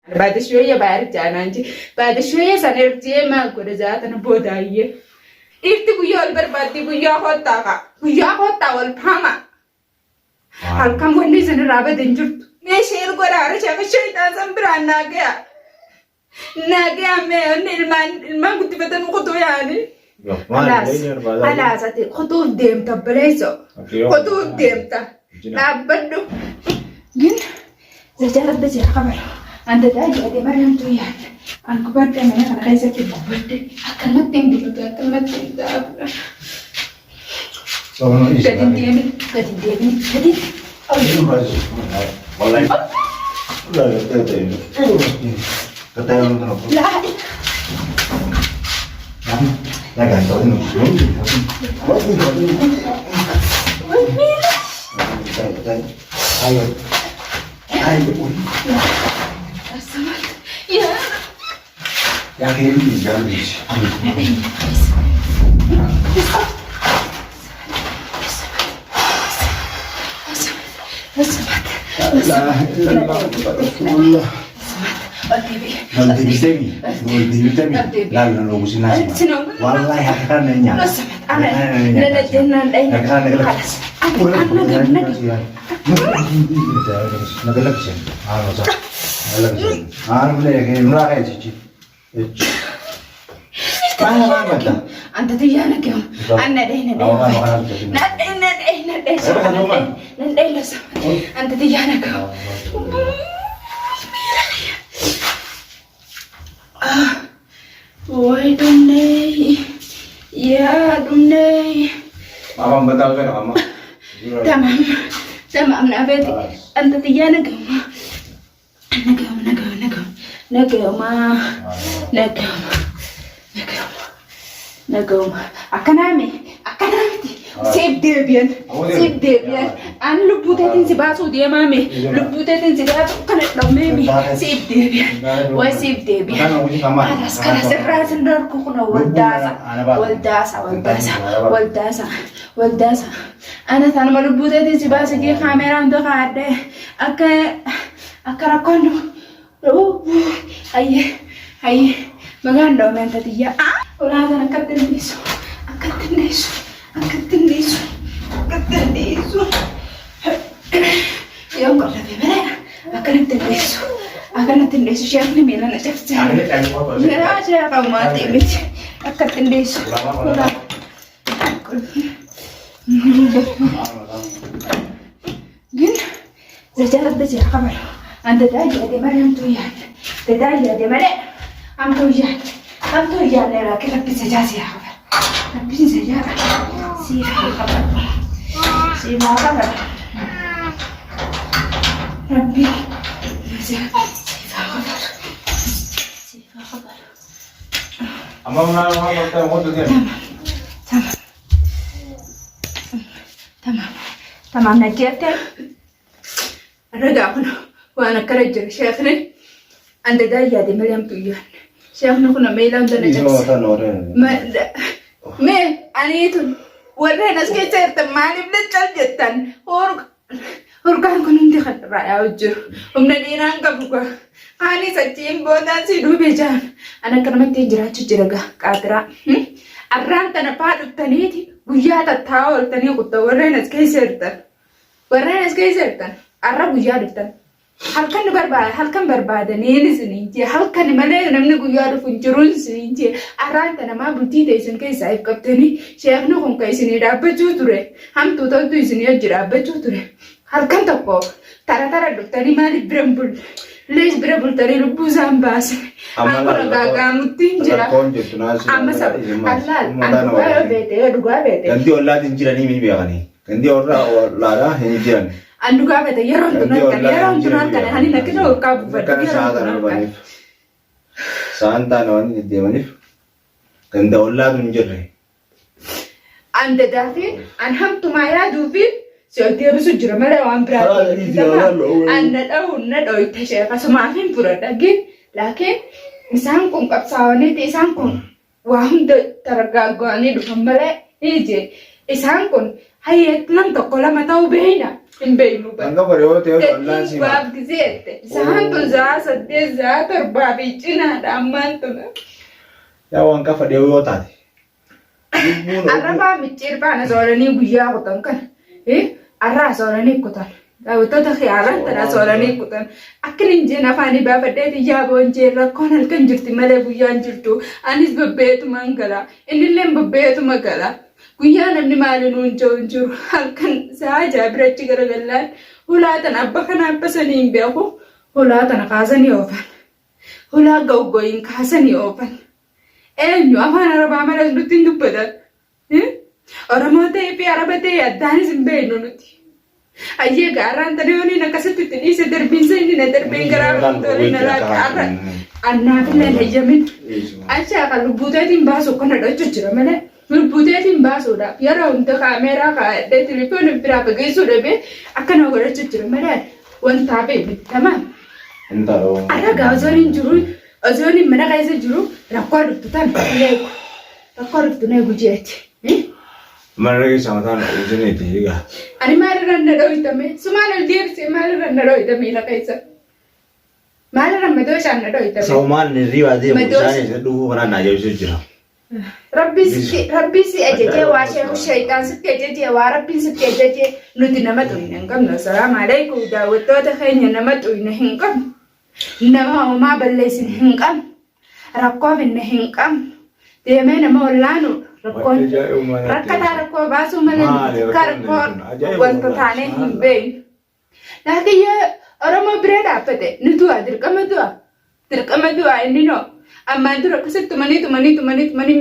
بعد شوية برجع نانجي بعد شوية سنرجع ما أقول ذاتنا بوداية إفتي بيا البربادي بيا هوتا والباما هل كم وني سنرابة دنجر نشير قرارة شاف الشيطان سنبران ناقيا ما قلت بدن خطو يعني على ذاتي خطو ديم تبليسو خطو ديم تا لا بدو جن زجرت بجي خبر أنت تاجي أدي مريم تويان أنا كبرت من أنا عايزة كبرت أكلمت تيجي أكلمت تيجي كدين ديمي والله لا قاعد تقول يا أخي اللي جالس لا إلا الله رسول الله والدي بتبي لا لو مش ناس والله هكذا نيا أنا أنت تيانا كم أنا دهنا أنت تيانا كم وای دمني يا دمني ماما بتاعك أنا ماما تمام نبيتي أنت تيانا كم نقوم أكنامي سيب ديبيان أنا لبوتة سباسو دي مامي لبوتة سباسو كانت لمامي سيب ديبيان وسيب ديبيان أنا سراس نركو كنا والداسة أنا ثاني ما لبوتة سباسو دي كاميرا عندو خاده أكا ركونو هاي maganda umenta dia wala na nakatendiso yung ko sabi akatendiso siya ni mila na chef siya na siya ka mati bit akatendiso wala gin zajarat da siya kabar anda tayo ade mariam tuyan tayo ade mare I'm too young. Nera. Kita bisa jadi apa? Bisa jadi. Siapa? Rabbi. Siapa? Amma tamam نجيته. رجع وأنا كرجل شيخني. عند دايا دي مريم تويان شيخنا كنا ميلان دنا جالس ما أنيتون ورينا سكيتر تمالي بنتشال جتان هوركان كنون دي خد رأي وجر ومن الإيران كبوكا أني سجين بودان سيدو بيجان أنا كنا متجرا تجرا كاترا أران تنفاد التنيتي بويا تتاول تني كتا ورينا سكيتر تن أرا بويا تن halkan barbaadaniinisinti halkan malee namni guyyaa dhufu jiruun sinti arraanta namaa bultii teessin keessaa if qabtanii sheekni kun kan isinii dhaabbachuu ture hamtuu ta'utu isinii hojii dhaabbachuu ture halkan tokko tara dhuftanii maaliif lees bira bultanii lubbuu isaan baase akkuma gaagaamuttiin jira amma dhugaa beete ganti ollaatiin jiranii mi beekanii ganti ollaadhaa hin jiran Anduga bete yeron tunan kan hani nakino ka bufada santa non di manif ganda olla dun jirre ande dafi an hamtu maya dufi so dia bisu jira mala wan bra ande na do itashe ka so mafin purada gin lakin isan kun kapsawani te isan kun wa hunda taragagani du kamale ije isan kun Hayat lang tokko lama ta'uu beeyna. Hin beeynu bara. Hanga bari yoo ta'e wallaan si Waaf gizeette. Isaan tun zaa saddeet zaa torbaa fi cinaadha ammaan tun. yaa waan qafa dhiyoo yoo taate. Arrabaa micciirbaana soolanii guyyaa kutan kana. Arraa soolanii kutan. Daawwattoota xiyyaaraan tanaa soolanii kutan. Akka ninjeen afaanii baafadheeti yaaboon jee rakkoon halkan jirti malee guyyaan jirtu. Anis babbeetumaan gala. Innillee babbeetuma gala. Guyyaa namni maali nuun jiru halkan saa jaabirachi garagallaan hulaa tana abba kana abbasanii hin beeku. Hulaa tana kaasanii oofan. Hulaa gawgoyin kaasanii oofan. Eenyu afaan arabaa malas nutti hin dubbatan. Oromoo ta'ee fi araba ta'ee addaanis hin beeknu nuti. Ayyee gaarraan tana yooniin akkasitti itti dhiise darbiinsa inni na darbeen garaa wantoonni na laaqaarra. Annaafillee hin hayyamin. Achaa kan lubbuuteetiin baasu kana dhachu jira malee. Lubbuuteetiin baasuudhaaf yeroo hunda kaameeraa kaa'adhee tilifoon biraa fageessuudhaaf akkana godhachuu jira malee wanta beektamaa. Aragaa osoon hin jiru osoon hin mana keessa jiru rakkoo dhuftu tan eegu rakkoo dhuftu na eegu jeeti. Mana keessa mataan ujineeti egaa. Ani maalirra na dhohitame sumaan ol deebisee maalirra na dhohitame ila keessa. Maalirra madoo ishaan na dhohitame. Saumaan ni riwaa deemu isaan isa dhufuu kanaan na ajaa'ibsu jira. Rabbi si ajajee waa shaytaan sitti ajajee waa rabbiin sitti ajajee nuti nama xuyne hin qabnu. Assalaamu alaikum daawwattoota keenya nama xuyne hin qabnu. Nama homaa balleessine hin qabnu. Rakkoo finne hin qabnu. Deemee nama wallaanu rakkataa rakkoo baasuu malee rakkoo wanta taanee hin beeknu. Laakiin Oromoo biree dhaabbate ni du'a dirqama du'a inni noo. Ammaan dura akkasitti tumanii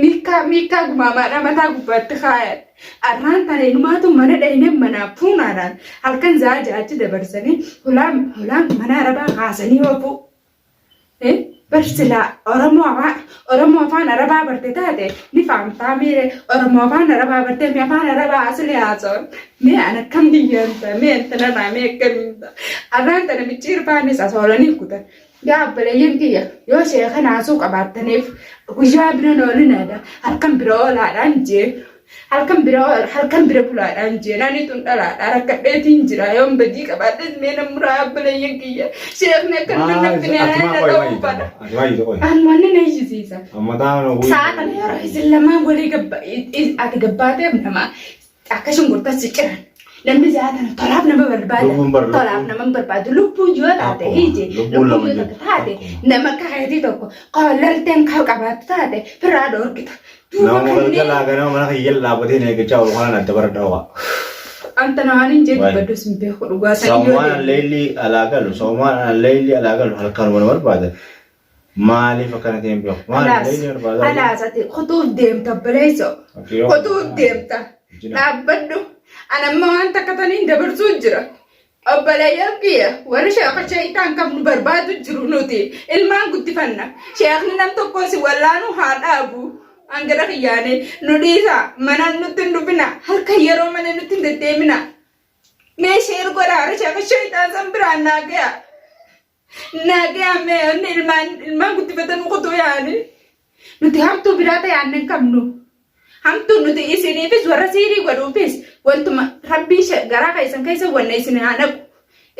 miikaa gumaamaadhaa mataa gubbaatti kaayan. Arraan tana inumaatu mana dhayinee manaa fuunaadhaan halkan zaajaatti dabarsanii hulaan mana arabaa kaasanii oofu. Barsilaa Oromoo afaan arabaa barte taate ni faamtaa miire Oromoo afaan arabaa barte mi afaan arabaa asli haasoon. Mee an akkam biyyaanta mee antanarraa mee akkamiinta. Arraan tana micciirfaanis asoolanii kutan. Gaabbalayyan kiyya yoo sheeka naasuu qabaattaniif guyyaa bira noolinaadha halkan bira oolaadhaan jee halkan bira bulaadhaan jee nani tun dhalaadha rakkadheetiin jira yoon badii qabaadhes mee namuraa gaabbalayyan kiyya sheekni akka nannaffinee na dha'uu fadha. Anwanni na ishisiisa. Sa'a kana yeroo isin lamaan walii ati gabbaateef nama akka shunkurtas siqiran. Namni zaatan tolaaf nama barbaadu lubbuun yoo taate hiije lubbuun yoo taate nama kaayati tokko qollalteen qabaatu taate firaa dhoorgita. Nama galgalaa ganama mana kiyyal dhaabbatee neegachaa ol kanaan adda bara dhawaa. Anta namaan hin jedhu baddus hin beeku dhugaa sanii yoo ta'e. Saumaan alleelli alaa galu halkan wal barbaadan. Maaliif akkana ta'e hin beeku? Alaasati kutuuf deemta baleessoo. Kutuuf deemta. Dhaabbadhu. Anamma wanta kataniin dabarsuu jira. Obboleeyyan kiyya warri sheeka shaytaan qabnu barbaadu jiru nuti ilmaan guddifanna. Sheekni nam tokko si wallaanu haa dhaabu. Angara kiyyaane nu dhiisa mana nutti hin dhufina halkan yeroo mana nutti hin deddeemina. Mee sheer godhaara sheeka shaytaan san biraan naagaya. Naagaya mee ilmaan guddifatan kutuu yaani. Nuti hamtuu biraa ta'e aannan qabnu. Hamtuu nuti isiniifis warra siirii godhuufis wantuma rabbii garaa keessan keessa wanna isin haa naqu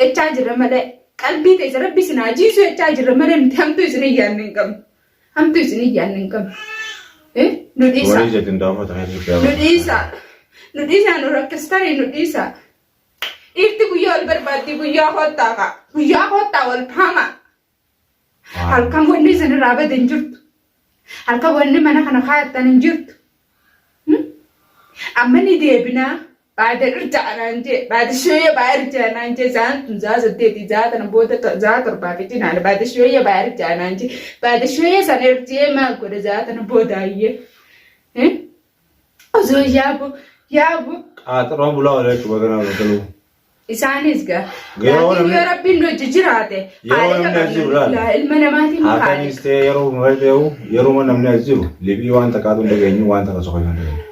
jechaa jirra malee qalbii keessa rabbi isin haa jiisu jechaa jirra malee nuti hamtuu isin iyyaanne hin qabnu. Hamtuu isin iyyaanne hin qabnu. Nu dhiisa nu rakkistanii nu dhiisa. Dhiirti guyyaa ol barbaaddi guyyaa hoottaa wal faama. Halkan wanni isin irraa bade hin jirtu. Halkan wanni mana kana kaayattan hin jirtu. Amma ni deebinaa baada irja'anaan jee baada shooyya baay'ee irja'anaan jee zaan tun zaa saddeeti zaa tana booda zaa torbaa fi cinaan baada shooyya baay'ee irja'anaan jee baada shooyya sana irjee maal godhe zaa tana boodaayyee. Osoo yaabu. Xaxaroo bulaa waliin quba kanaa waliin isaanis gaa. Yoo rabbiin hojii jiraate. Yeroo namni as jiru laala. Ilma namaatiin mukaadha. Akkaanis ta'e yeroo namni as jiru libii wanta kaatu hin dhageenyu wanta kasoo hin dhageenyu.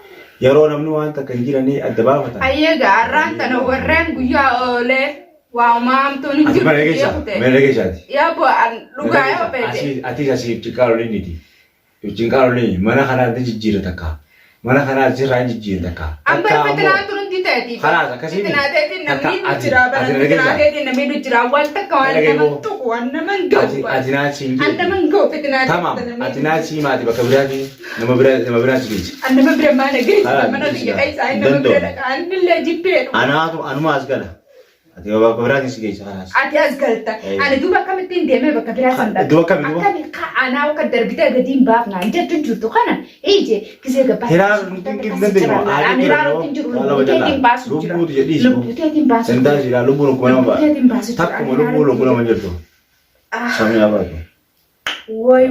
Yeroo namni waan takka hin jiranii adda baafatan. Ayyee gaarraan tana warreen guyyaa oolee waamaamtuun hin jiru. Meeshaa keessaati. Yaaboo dhugaa yoo beekte. Ati asiif cinqaarolee niiti. Cinqaarolee mana kanaatti jijjiira takka. mana kana jiraan jijjiin takka. Amma fitinaa turuun diteeti. Khalaas akkasii. Fitinaa teetiin namni jira bara fitinaa teetiin namni jira waan takka waan nama tuqu waan nama gahu. Atinaa siin. An nama gahu fitinaa. Tamam atinaa sii maati bakka biraati nama biraati geessi. An nama bira mana geessi mana biyya isaa nama bira dhaqa an illee jibbee. Anuma as gala. Ati bakka biraati si geessi khalaas. Ati as galta. Ani duuba akkamittiin deemee bakka biraa san dhaqa. Duuba kami duuba. Akkami anaa akka darbitee gadiin baafna jettu jirtu kana ije kisee gabbaa. Hiraa nuti dandeenya. Ani raaruutiin jiru lubbuteetiin baasu jira. Lubbuuti jedhiis. Lubbuteetiin baasu jira. Sentaa jira lubbuun kuma nama ba'a. Lubbuteetiin baasu jira. Takkuma lubbuun nama jirtu. Samii abaatu. Way.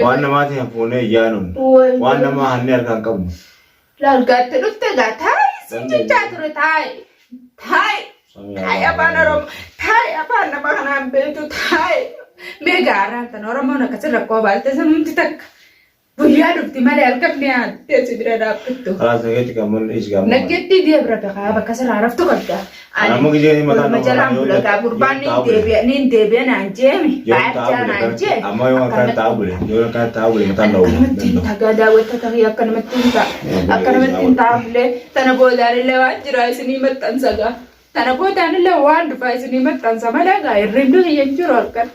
Waan namaatiin hafuunee iyyaanuun. Waan namaa hannee harkaan qabnu. Laalgaatte dhufte gaa taa'e si jechaa ture taa'e. Taa'e afaan Oromoo. Taa'e afaan nama kanaan beektu taa'e. Meegaa arraan tan Oromoon akkasirra rakkoo baalte sanumti takka. Guyyaa dhufti malee halkafni haattee si bira dhaabbattu. Khalaas nageetti qabuun isi qabu. Naggeetti deebira beekaa bakka sarara raftu qabda. Amma gijeen mataan nama jalaan bulataa gurbaan niin deebi'e naan jeemi. Baay'ee naan jee. Amma yoo akka taa'u bule mataan dha'u. Akkanumatti tagaa daawwatta ta'ee akkanumatti hin ta'a. Akkanumatti hin taa'ullee tana boodaallee waan jira isinii maxxansa gaa. Tana boodaallee waan dhufaa isinii maxxansa malee gaa hirribdu hin jiru halkan.